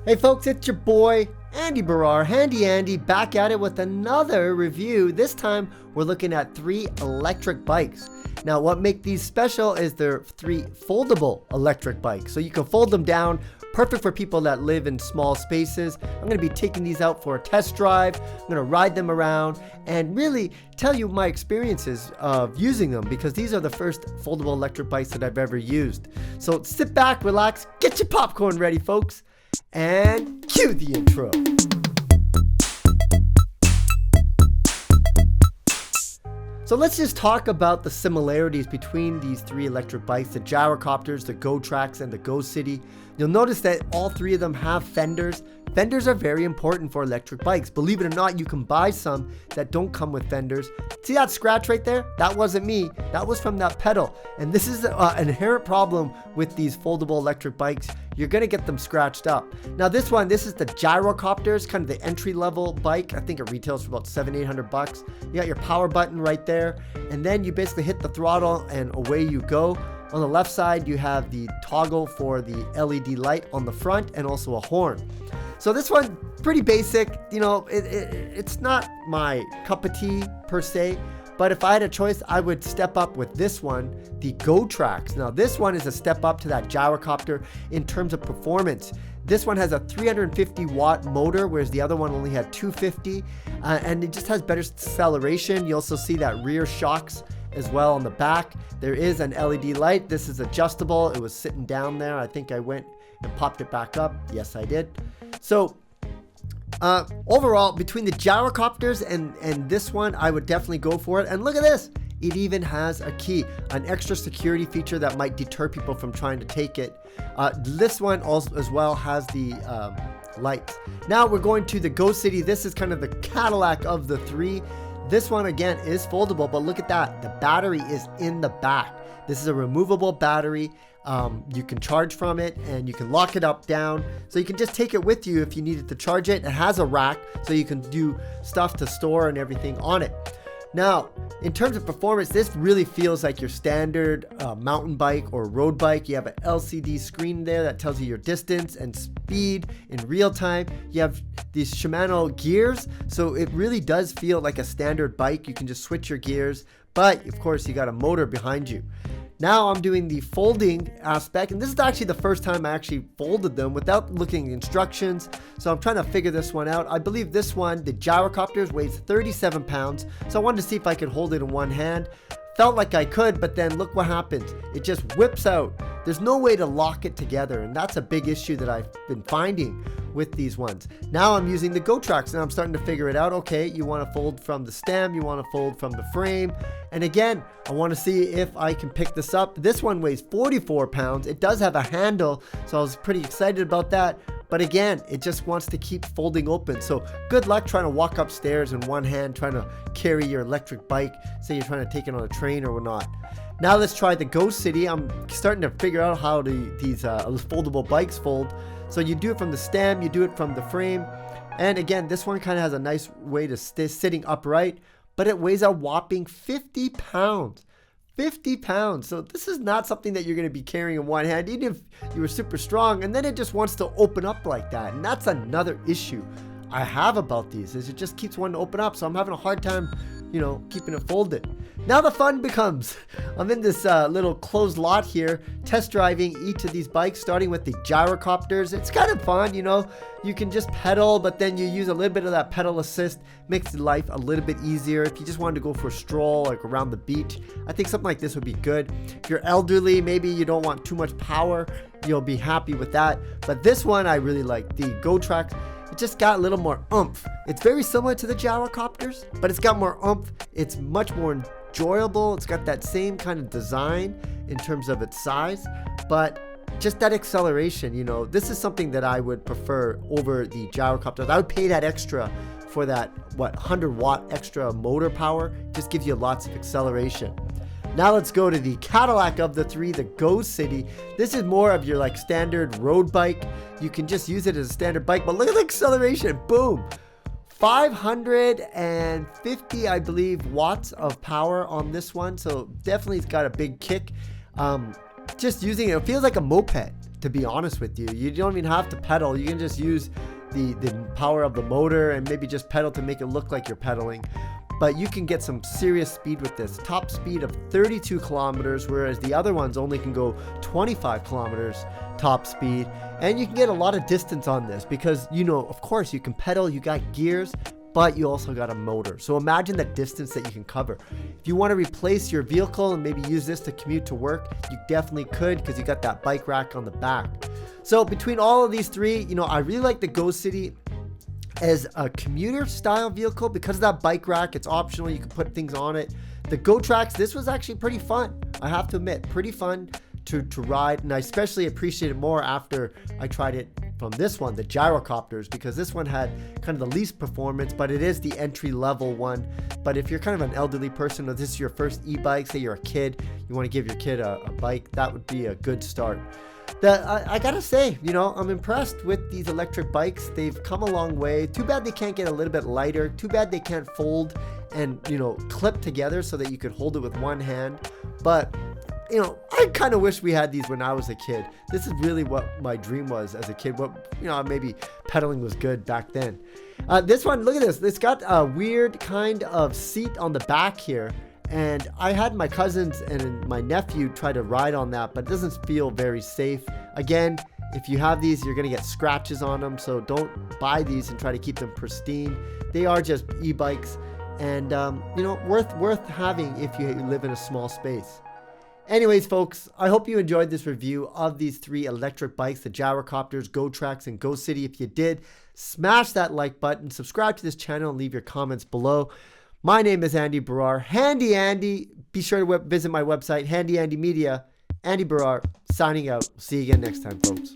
Hey folks, it's your boy Andy Barrar, Handy Andy, back at it with another review. This time we're looking at 3 electric bikes. Now what makes these special is they're 3 foldable electric bikes. So you can fold them down, perfect for people that live in small spaces. I'm going to be taking these out for a test drive. I'm going to ride them around and really tell you my experiences of using them, because these are the first foldable electric bikes that I've ever used. So sit back, relax, get your popcorn ready folks, and cue the intro. So let's just talk about the similarities between these 3 electric bikes, the Gyrocopters, the GOTrax, and the GoCity. You'll notice that all 3 of them have fenders. Fenders are very important for electric bikes. Believe it or not, you can buy some that don't come with fenders. See that scratch right there? That wasn't me. That was from that pedal. And this is an inherent problem with these foldable electric bikes. You're going to get them scratched up. Now this is the Gyrocopter. It's kind of the entry-level bike. I think it retails for about $700-800. You got your power button right there. And then you basically hit the throttle and away you go. On the left side, you have the toggle for the LED light on the front and also a horn. So this one, pretty basic. You know, it's not my cup of tea per se, but if I had a choice, I would step up with this one, the GOTrax. Now this one is a step up to that Gyrocopter in terms of performance. This one has a 350 watt motor, whereas the other one only had 250, and it just has better acceleration. You also see that rear shocks as well on the back. There is an LED light. This is adjustable. It was sitting down there. I think I went and popped it back up. Yes, I did. So overall, between the Gyrocopters and this one, I would definitely go for it. And look at this. It even has a key, an extra security feature that might deter people from trying to take it. This one also as well has the lights. Now we're going to the GoCity. This is kind of the Cadillac of the 3. This one again is foldable, but look at that. The battery is in the back. This is a removable battery. You can charge from it and you can lock it up down. So you can just take it with you if you needed to charge it. It has a rack so you can do stuff to store and everything on it. Now, in terms of performance, this really feels like your standard mountain bike or road bike. You have an LCD screen there that tells you your distance and speed in real time. You have these Shimano gears, so it really does feel like a standard bike. You can just switch your gears, but of course you got a motor behind you. Now I'm doing the folding aspect, and this is actually the first time I actually folded them without looking at instructions, so I'm trying to figure this one out. I believe this one, the Gyrocopters, weighs 37 pounds, so I wanted to see if I could hold it in one hand. Felt like I could, but then look what happens. It just whips out. There's no way to lock it together, and that's a big issue that I've been finding with these ones. Now I'm using the GOTrax, and I'm starting to figure it out. Okay, you want to fold from the stem, you want to fold from the frame, and again, I want to see if I can pick this up. This one weighs 44 pounds. It does have a handle, so I was pretty excited about that. But again, it just wants to keep folding open. So good luck trying to walk upstairs in one hand, trying to carry your electric bike. Say you're trying to take it on a train or whatnot. Now let's try the GoCity. I'm starting to figure out how these foldable bikes fold. So you do it from the stem, you do it from the frame. And again, this one kind of has a nice way to stay sitting upright, but it weighs a whopping 50 pounds. 50 pounds. So this is not something that you're going to be carrying in one hand, even if you were super strong. And then it just wants to open up like that. And that's another issue I have about these, is it just keeps wanting to open up. So I'm having a hard time, you know, keeping it folded. Now the fun becomes, I'm in this little closed lot here, test driving each of these bikes, starting with the Gyrocopters. It's kind of fun, you know, you can just pedal, but then you use a little bit of that pedal assist, makes life a little bit easier. If you just wanted to go for a stroll, like around the beach, I think something like this would be good. If you're elderly, maybe you don't want too much power, you'll be happy with that. But this one I really like, the GOTrax. It just got a little more oomph. It's very similar to the Gyrocopters, but it's got more oomph. It's much more enjoyable. It's got that same kind of design in terms of its size, but just that acceleration, you know, this is something that I would prefer over the Gyrocopters. I would pay that extra for that, 100 watt extra motor power. Just gives you lots of acceleration. Now let's go to the Cadillac of the 3, the GoCity. This is more of your like standard road bike. You can just use it as a standard bike, but look at the acceleration, boom. 550, I believe, watts of power on this one. So definitely it's got a big kick. Just using it, it feels like a moped. to be honest with you. You don't even have to pedal. You can just use the power of the motor and maybe just pedal to make it look like you're pedaling. But you can get some serious speed with this. Top speed of 32 kilometers, whereas the other ones only can go 25 kilometers top speed. And you can get a lot of distance on this because, you know, of course you can pedal, you got gears, but you also got a motor. So imagine the distance that you can cover. If you want to replace your vehicle and maybe use this to commute to work, you definitely could because you got that bike rack on the back. So between all of these three, you know, I really like the GoCity as a commuter style vehicle because of that bike rack. It's optional, you can put things on it. The GOTrax, this was actually pretty fun. I have to admit, pretty fun to ride, and I especially appreciate it more after I tried it from this one, the Gyrocopters, because this one had kind of the least performance, but it is the entry level one. But if you're kind of an elderly person or this is your first e-bike, say you're a kid, you want to give your kid a bike, that would be a good start. I gotta say, you know, I'm impressed with these electric bikes. They've come a long way. Too bad they can't get a little bit lighter. Too bad they can't fold and, you know, clip together so that you could hold it with one hand. But, you know, I kind of wish we had these when I was a kid. This is really what my dream was as a kid. What, you know, maybe pedaling was good back then. This one, look at this. It's got a weird kind of seat on the back here. And I had my cousins and my nephew try to ride on that, but it doesn't feel very safe. Again, if you have these, you're going to get scratches on them. So don't buy these and try to keep them pristine. They are just e-bikes and, you know, worth having if you live in a small space. Anyways, folks, I hope you enjoyed this review of these three electric bikes, the Gyrocopters, GOTrax, and GoCity. If you did, smash that like button, subscribe to this channel, and leave your comments below. My name is Andy Barrar, Handy Andy. Be sure to visit my website, Handy Andy Media. Andy Barrar, signing out. See you again next time, folks.